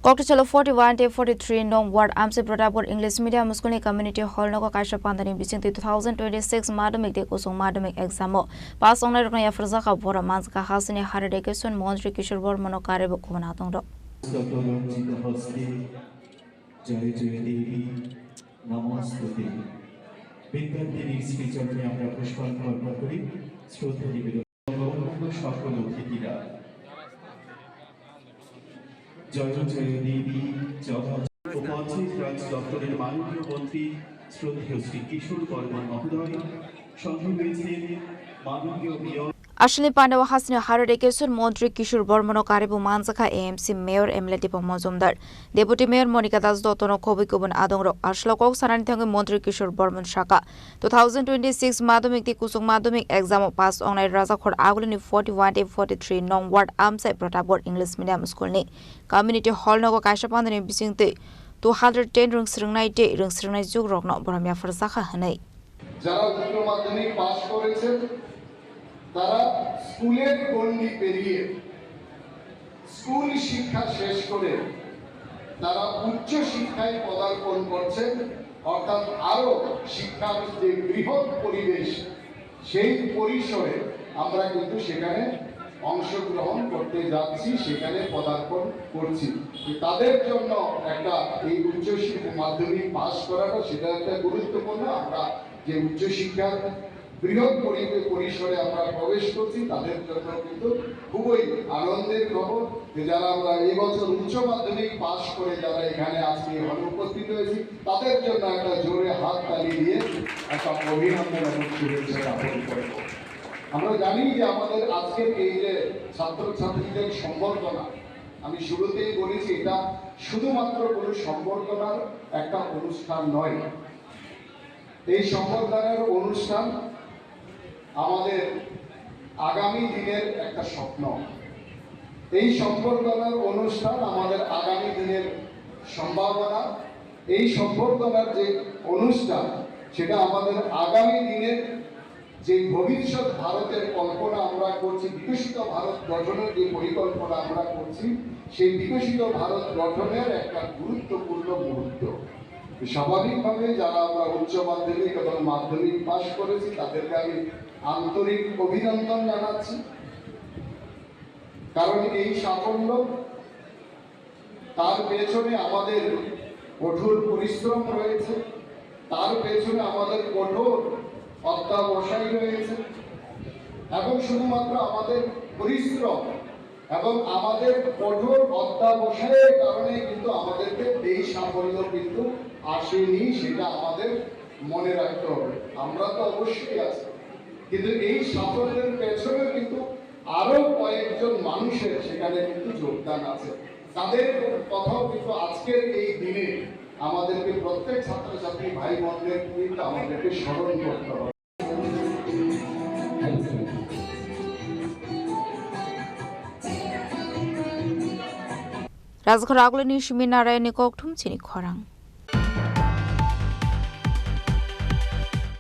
Cocktail 41 day 43 nong ward amse Pratapur English Medium School Community Hall Nogo Kaisha Pandani Bising 2026 Madamic de Kusung Madamic exam pass on Raya Frzaka Bora Manska Hasini Haradekison Montri Kishore Monokare Bukumanatong do জয় জয় দেবী নমস্তুতে বিদ্যার্থীর শ্রীচরণে আমরা পুষ্পাঞ্জলি অর্পণ করি শ্রদ্ধা নিবেদন সকল অতিথিরা জয় জয় দেবী উপস্থিত রাজ দপ্তরের মাননীয় মন্ত্রী শ্রদ্ধেয় শ্রী কিশোর বর্মন মহোদয় সঙ্গে রয়েছেন মাননীয় mayor Ashli Pandawa Hasini Haradekison Montri Kishore Bormono Karibu Manzaka AMC Mayor Emleti Pomozumdar Deputy Mayor Monica Das Dotono Kobikubun Adongro Ashlokok Sananitang Montri Kishore Bormon Shaka 2026 Madamic the Kusung Madamic exam pass on Razakor Agulini 41 day 43 non ward Amsai Pratapur English Medium School ni Community Hall Nogo Kaishapandani Bising 210 rung sringnai day rung sringnai jug rokno Boramia Frzaka Hanai যারা উচ্চ মাধ্যমিক pass করেছেন তারা স্কুলের গণ্ডি পেরিয়ে school শিক্ষা শেষ করে তারা উচ্চ শিক্ষায় পদার্পণ করছেন অর্থাৎ আরো শিক্ষার যে বৃহৎ পরিবেশ সেই পরিসরে আমরা কিন্তু সেখানে অংশগ্রহণ করতে যাচ্ছি সেখানে পদার্পণ করছি তাদের জন্য একটা এই উচ্চ শিক্ষা মাধ্যমিক পাস করাটা সেটা একটা গুরুত্বপূর্ণ আমরা যে উচ্চ শিক্ষার বৃহৎ পরিসরে আমরা প্রবেশ করছি তাদের জন্য কিন্তু খুবই আনন্দের খবর যে যারা আমরা এই বছর উচ্চ মাধ্যমিক পাস করে যারা এখানে আজকে হলে উপস্থিত হয়েছি তাদের জন্য একটা জোরে হাত তালি দিয়ে একটা অভিনন্দন এবং শুভেচ্ছা জ্ঞাপন করব আমরা জানি যে আমাদের আজকের এই যে ছাত্রছাত্রীদের সম্বর্ধনা আমি শুরুতেই বলেছি এটা শুধুমাত্র কোনো সম্বর্ধনার একটা অনুষ্ঠান নয় এই সম্বর্ধনার অনুষ্ঠান আমাদের আগামী দিনের একটা স্বপ্ন এই সম্বর্ধনার অনুষ্ঠান আমাদের আগামী দিনের সম্ভাবনা এই সম্বর্ধনার যে অনুষ্ঠান সেটা আমাদের আগামী দিনের যে ভবিষ্যৎ ভারতের কল্পনা আমরা করছি বিকশিত ভারত গঠনের যে পরিকল্পনা আমরা করছি সেই বিকশিত ভারত গঠনের একটা গুরুত্বপূর্ণ মুহূর্ত স্বাভাবিকভাবে যারা আমরা উচ্চ মাধ্যমিক এবং মাধ্যমিক পাস করেছি তাদেরকে আমি আন্তরিক অভিনন্দন জানাচ্ছি কারণ এই সাফল্য তার পেছনে আমাদের কঠোর পরিশ্রম রয়েছে তার পেছনে আমাদের কঠোর অধ্যবসায় রয়েছে এবং শুধুমাত্র আমাদের পরিশ্রম এবং আমাদের কঠোর অধ্যবসায়ের কারণে কিন্তু আমাদেরকে এই সাফল্য কিন্তু আসেনি সেটা আমাদের মনে রাখতে হবে আমরা তো অবশ্যই আছি কিন্তু এই সাফল্যের পেছনে কিন্তু আরো কয়েকজন মানুষের সেখানে কিন্তু যোগদান আছে তাদের কথাও কিন্তু আজকের এই দিনে আমাদেরকে প্রত্যেক ছাত্রছাত্রী ভাই বোনদের কিন্তু আমাদেরকে স্মরণ করতে হবে Razghar Agulini Shimi Narayani Koktum Chini Khorang